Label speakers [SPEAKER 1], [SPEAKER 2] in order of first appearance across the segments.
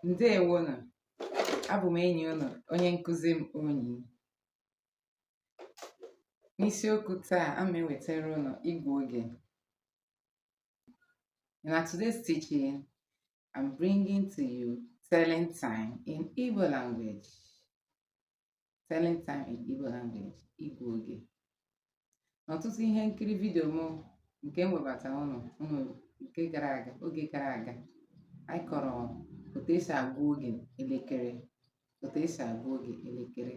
[SPEAKER 1] Ndewonu, abụ m enyi unu, onye nkụzi m Onyi. N'isiokwu taa, I'm ewetara unu igbu oge. In our today's teaching, I'm bringing to you telling time in Igbo language. Telling time in Igbo language, igbu oge. N'ọtụtụ ihe nkiri vidio m nke m webatara unu nke oge gara aga, anyị kọrọ otu esi agụ oge elekere.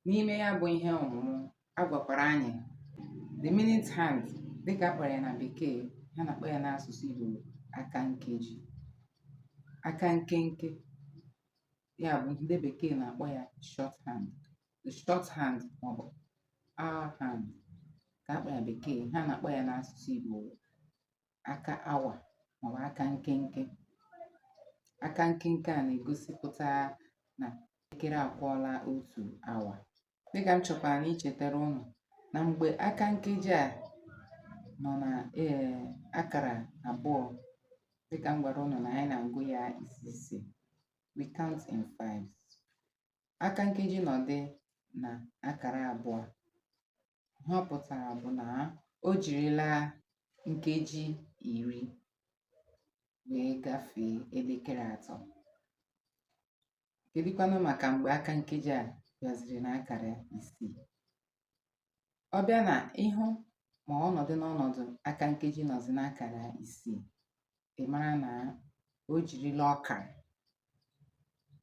[SPEAKER 1] N'ime ya bụ ihe ọmụmụ, a gwakwara anyị the minute hand, dịka akpọrọ ya na bekee, ha na-akpọ ya n'asụsụ Igbo aka nkeji, aka nkenke. Ya bụ ndị bekee na-akpọ ya short hand. The short hand maọbụ hour hand ka akpọ ya bekee, ha na-akpọ ya n'asụsụ Igbo aka awa maọbụ aka nkenke. Aka nkenke a na-egosipụta na elekere akwọọla otu awa. Dịka m chọkwara na ichetara ụnụ na mgbe aka nkeji a nọ na akara abụọ, dịka m gwara ụnụ na anyị na-agụ ya isi, we count in fives. Aka nkeji nọdị na akara abụọ, ihe ọ pụtara bụ na o jirila nkeji 10 wee gafee elekere 3. Kedụkwanụ maka mgbe aka nkeji a bịaziri n'akara 6? Ọ bịa na ịhụ ma ọnọdụ n'ọnọdụ aka nkeji nọzi n'akara 6, ị mara na o jirila ọkara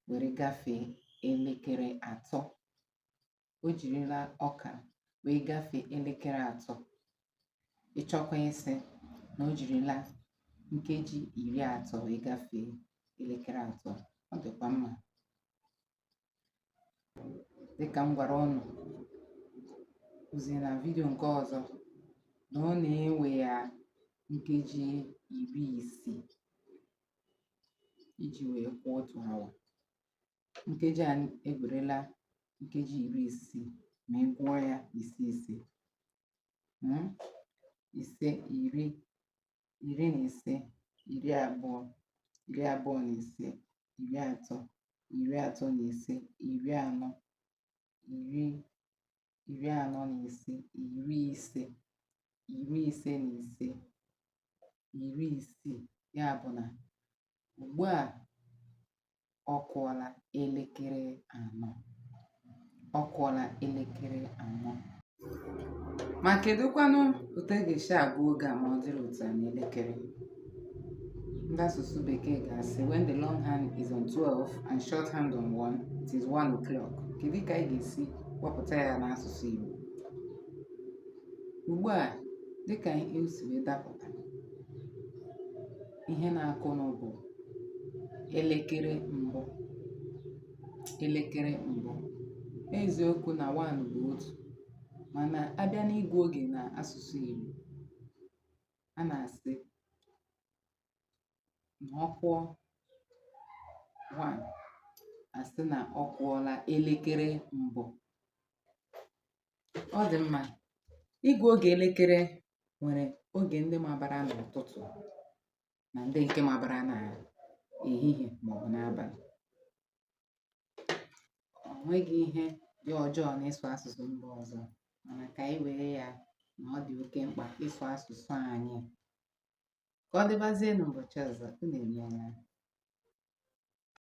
[SPEAKER 1] were gafee elekere 3. O jirila ọkara wee gafee elekere 3. Ịchọkwa ịsị na o jirila nkeji 30 wee gafee elekere 3. Ọ dịkwa mma. Dịka m gwara ụnụ kụzi na vidio nke ọzọ, na ọ na-ewe ya nkeji 60 iji wee kwụọ otu awa. Nkeji a egwerela nkeji 60 ma ị gụọ ya 5, 5, 10, 15, 20, 25, 30, 35, 40, 45, 50, 60. Ya bụ na ugbu a ọ kụọla elekere 4. Ọ kụọla elekere 4. Ma kedụkwanụ otu a ga-esi agụ oge a ma ọ dịrị otu a n'elekere? Ndị asụsụ bekee ga-asị when the long hand is on 12 and short hand on 1, it is 1 o'clock. Kedu ka anyị ga-esi kpọpụta ya n'asụsụ Igbo? Ugbu a, dịka ihe o si wee dapụta, ihe na-akụnụ bụ elekere mbụ. Elekere mbụ. Eziokwu na 1 bụ otu, mana abịa n'ịgụ oge na asụsụ Igbo, a na-asị na ọ kụọ 1, asị na ọ kụọla elekere mbụ. Ọ dị mma. Ịgụ oge elekere nwere oge ndị mabara n'ụtụtụ na ndị nke mabara n'ehihie maọbụ n'abalị. Ọ nweghị ihe dị ọjọọ n'ịsụ asụsụ mba ọzọ, mana ka anyị were ya na ọ dị oke mkpa ịsụ asụsụ anyị. Ka ọ dịbazie n'ụbọchị ọzọ, unu emeela.